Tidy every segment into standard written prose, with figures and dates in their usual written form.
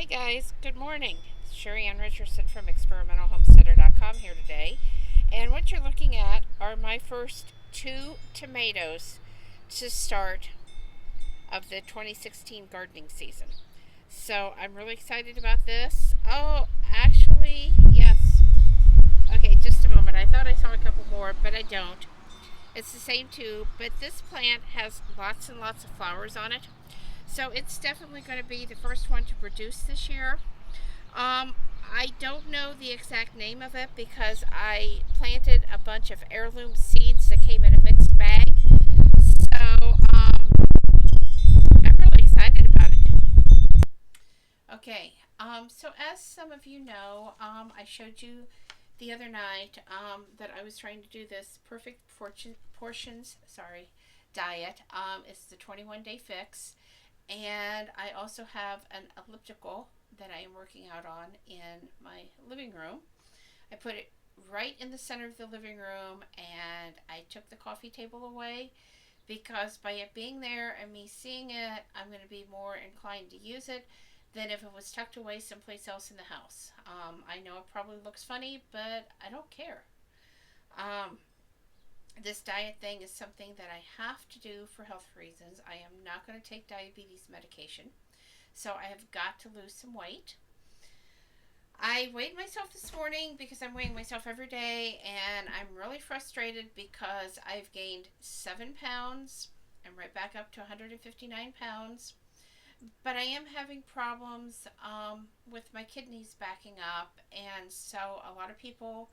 Hey guys, good morning. Sheri Ann Richerson from Experimental Homesteader.com here today. And what you're looking at are my first 2 tomatoes to start of the 2016 gardening season. So I'm really excited about this. Oh, actually, yes. Okay, just a moment. I thought I saw a couple more, but I don't. It's the same two, but this plant has lots and lots of flowers on it. So it's definitely going to be the first one to produce this year. Um, I don't know the exact name of it because I planted a bunch of heirloom seeds that came in a mixed bag. So I'm really excited about it. Okay, so as some of you know, I showed you the other night that I was trying to do this perfect portions, diet. It's the 21-day fix. And I also have an elliptical that I am working out on in my living room. I put it right in the center of the living room, and I took the coffee table away because by it being there and me seeing it, I'm going to be more inclined to use it than if it was tucked away someplace else in the house. I know it probably looks funny, but I don't care. Um, this diet thing is something that I have to do for health reasons. I am not going to take diabetes medication, so I have got to lose some weight. I weighed myself this morning because I'm weighing myself every day, and I'm really frustrated because I've gained 7 pounds. I'm right back up to 159 pounds, but I am having problems with my kidneys backing up, and so a lot of people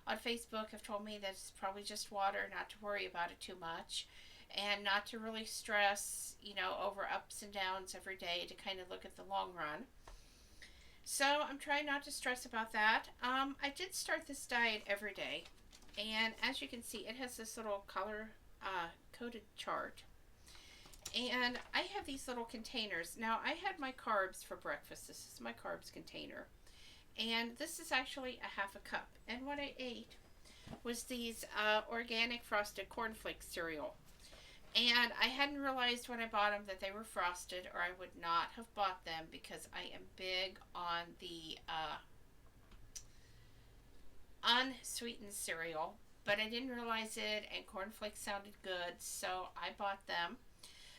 on Facebook have told me that it's probably just water, not to worry about it too much, and not to really stress, over ups and downs every day, to kind of look at the long run. So I'm trying not to stress about that. I did start this diet every day, and as you can see, it has this little color coded chart. And I have these little containers. Now, I had my carbs for breakfast. This is my carbs container. And this is actually a half a cup. And what I ate was these organic frosted cornflakes cereal. And I hadn't realized when I bought them that they were frosted, or I would not have bought them because I am big on the unsweetened cereal. But I didn't realize it, and cornflakes sounded good, so I bought them.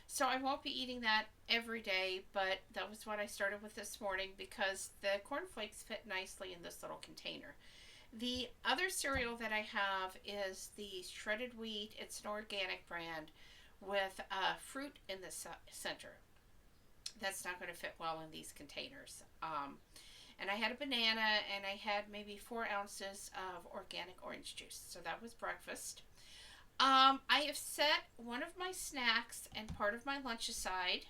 So I won't be eating that every day, but that was what I started with this morning because the cornflakes fit nicely in this little container. The other cereal that I have is the shredded wheat. It's an organic brand with fruit in the center. That's not going to fit well in these containers. And I had a banana, and I had maybe 4 ounces of organic orange juice. So that was breakfast. I have set one of my snacks and part of my lunch aside.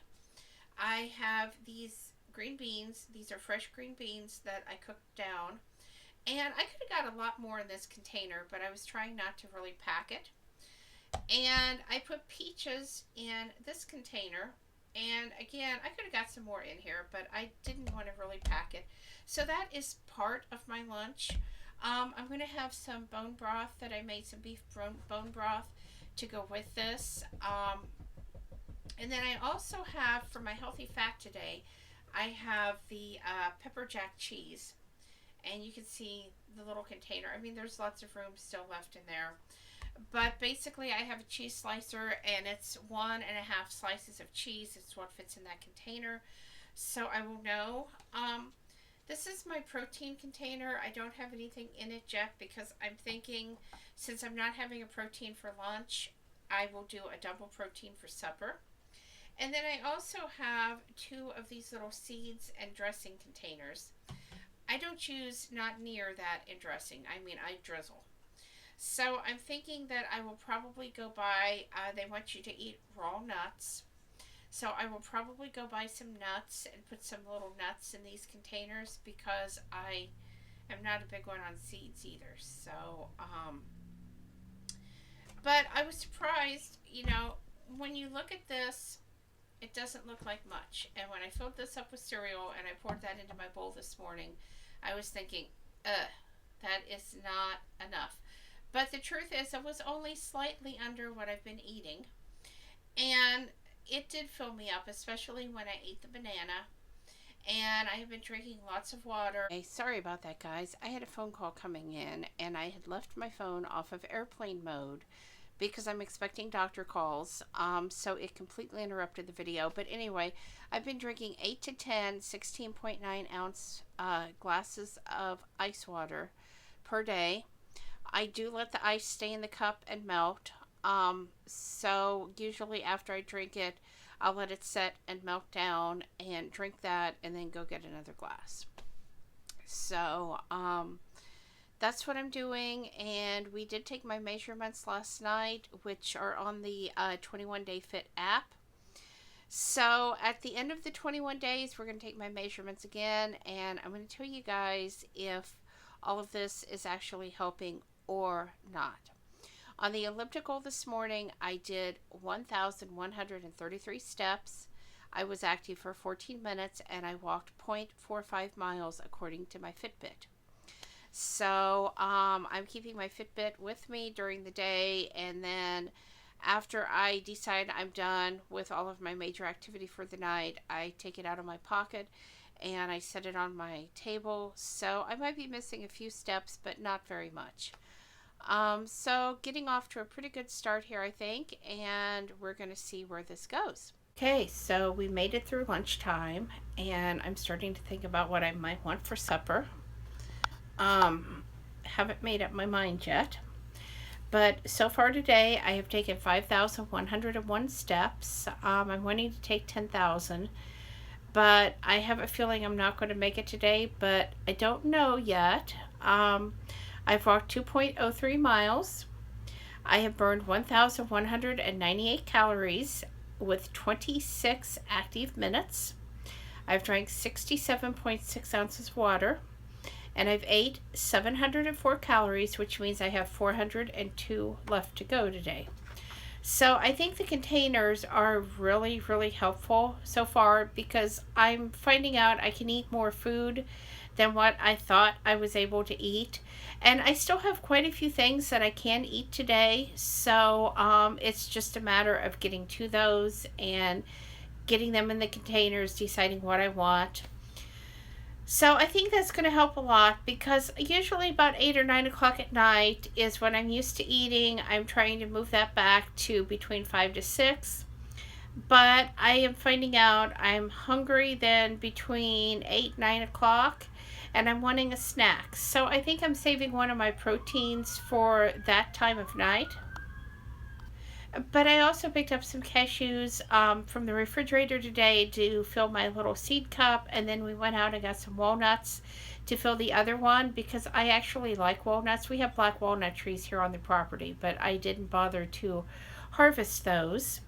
I have these green beans. These are fresh green beans that I cooked down. And I could have got a lot more in this container, but I was trying not to really pack it. And I put peaches in this container. And again, I could have got some more in here, but I didn't want to really pack it. So that is part of my lunch. I'm going to have some bone broth that I made, some beef bone broth to go with this. And then I also have, for my healthy fat today, I have the pepper jack cheese. And you can see the little container. I mean, there's lots of room still left in there. But basically, I have a cheese slicer, and it's 1.5 slices of cheese. It's what fits in that container. So I will know. This is my protein container. I don't have anything in it yet because I'm thinking, since I'm not having a protein for lunch, I will do a double protein for supper. And then I also have 2 of these little seeds and dressing containers. I don't use not near that in dressing. I mean, I drizzle. So I'm thinking that I will probably go buy, they want you to eat raw nuts. So I will probably go buy some nuts and put some little nuts in these containers because I am not a big one on seeds either. So, but I was surprised, when you look at this, it doesn't look like much. And when I filled this up with cereal and I poured that into my bowl this morning, I was thinking, that is not enough. But the truth is, it was only slightly under what I've been eating. And it did fill me up, especially when I ate the banana. And and I have been drinking lots of water. Hey, sorry about that, guys. I had a phone call coming in, and I had left my phone off of airplane mode because I'm expecting doctor calls, so it completely interrupted the video. But anyway, I've been drinking 8 to 10 16.9 ounce glasses of ice water per day. I do let the ice stay in the cup and melt. So usually after I drink it, I'll let it set and melt down and drink that and then go get another glass. So, that's what I'm doing, and we did take my measurements last night, which are on the 21 Day Fit app. So at the end of the 21 days, we're going to take my measurements again, and I'm going to tell you guys if all of this is actually helping or not. On the elliptical this morning, I did 1,133 steps. I was active for 14 minutes, and I walked 0.45 miles according to my Fitbit. So I'm keeping my Fitbit with me during the day, and then after I decide I'm done with all of my major activity for the night, I take it out of my pocket and I set it on my table. So I might be missing a few steps, but not very much. So getting off to a pretty good start here, I think, and we're going to see where this goes. Okay, so we made it through lunchtime, and I'm starting to think about what I might want for supper. Haven't made up my mind yet, but so far today I have taken 5,101 steps. I'm wanting to take 10,000, but I have a feeling I'm not going to make it today, but I don't know yet. I've walked 2.03 miles. I have burned 1,198 calories with 26 active minutes. I've drank 67.6 ounces of water, and I've ate 704 calories, which means I have 402 left to go today. So I think the containers are really, really helpful so far, because I'm finding out I can eat more food than what I thought I was able to eat. And I still have quite a few things that I can eat today. So it's just a matter of getting to those and getting them in the containers, deciding what I want. So I think that's going to help a lot, because usually about 8 or 9 o'clock at night is when I'm used to eating. I'm trying to move that back to between 5 to 6. But I am finding out I'm hungry then between 8, 9 o'clock, and I'm wanting a snack. So I think I'm saving one of my proteins for that time of night. But I also picked up some cashews from the refrigerator today to fill my little seed cup, and then we went out and got some walnuts to fill the other one, because I actually like walnuts. We have black walnut trees here on the property, but I didn't bother to harvest those.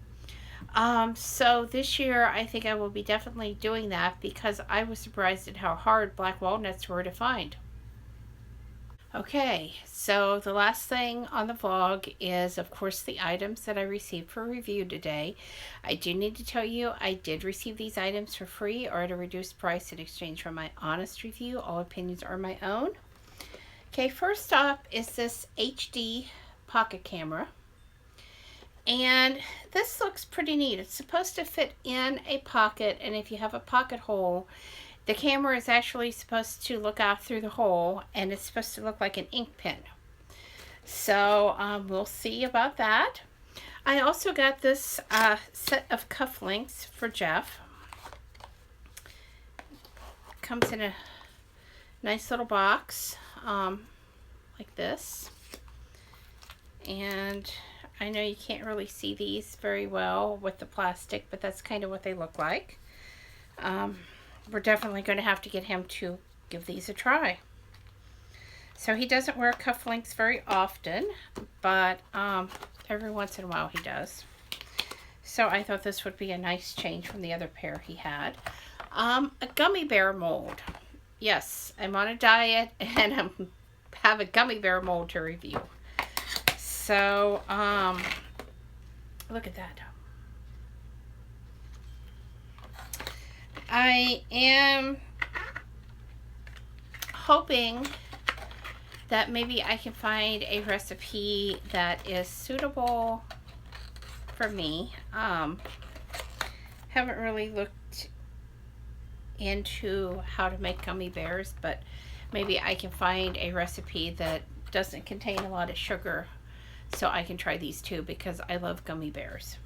So this year I think I will be definitely doing that, because I was surprised at how hard black walnuts were to find. Okay, so the last thing on the vlog is, of course, the items that I received for review today. I do need to tell you, I did receive these items for free or at a reduced price in exchange for my honest review. All opinions are my own. Okay, first up is this HD pocket camera. And this looks pretty neat. It's supposed to fit in a pocket, and if you have a pocket hole, the camera is actually supposed to look out through the hole, and it's supposed to look like an ink pen. So we'll see about that. I also got this set of cufflinks for Jeff. Comes in a nice little box like this. And I know you can't really see these very well with the plastic, but that's kind of what they look like. We're definitely going to have to get him to give these a try. So he doesn't wear cufflinks very often, but every once in a while he does. So I thought this would be a nice change from the other pair he had. A gummy bear mold. Yes, I'm on a diet and I have a gummy bear mold to review. So, look at that. I am hoping that maybe I can find a recipe that is suitable for me. Haven't really looked into how to make gummy bears, but maybe I can find a recipe that doesn't contain a lot of sugar so I can try these too, because I love gummy bears.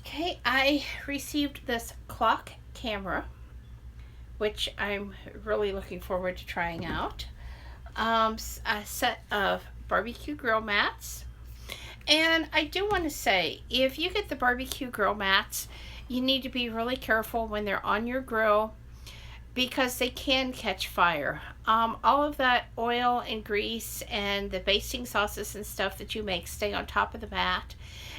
Okay, I received this clock camera, which I'm really looking forward to trying out. A set of barbecue grill mats. And I do want to say, if you get the barbecue grill mats, you need to be really careful when they're on your grill because they can catch fire. All of that oil and grease and the basting sauces and stuff that you make stay on top of the mat.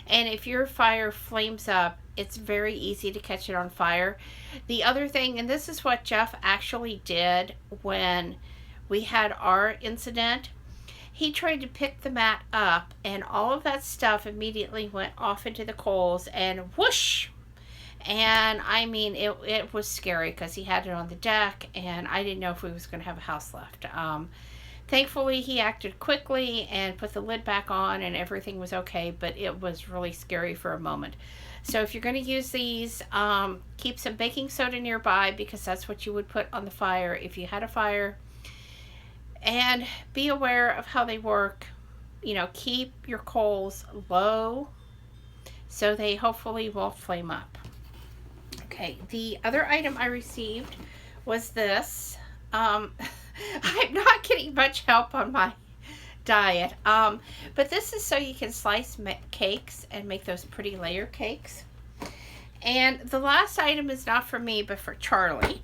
And if your fire flames up, it's very easy to catch it on fire. The other thing, and this is what Jeff actually did when we had our incident, he tried to pick the mat up and all of that stuff immediately went off into the coals and whoosh. And I mean, it was scary because he had it on the deck and I didn't know if we was going to have a house left. Thankfully, he acted quickly and put the lid back on and everything was okay, but it was really scary for a moment. So if you're going to use these, keep some baking soda nearby because that's what you would put on the fire if you had a fire. And be aware of how they work. You know, keep your coals low so they hopefully won't flame up. Okay, the other item I received was this. I'm not getting much help on my diet, but this is so you can slice cakes and make those pretty layer cakes. And the last item is not for me, but for Charlie.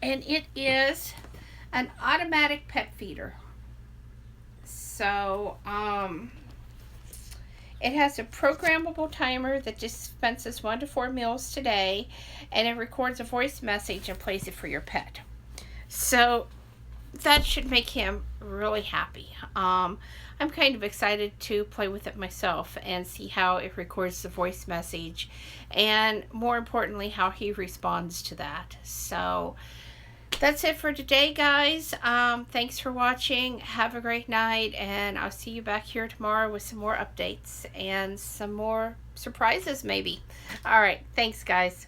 And it is an automatic pet feeder. So, it has a programmable timer that dispenses 1 to 4 meals today, and it records a voice message and plays it for your pet. So that should make him really happy. I'm kind of excited to play with it myself and see how it records the voice message, and more importantly, how he responds to that. So that's it for today, guys. Thanks for watching. Have a great night, and I'll see you back here tomorrow with some more updates and some more surprises maybe. All right, thanks, guys.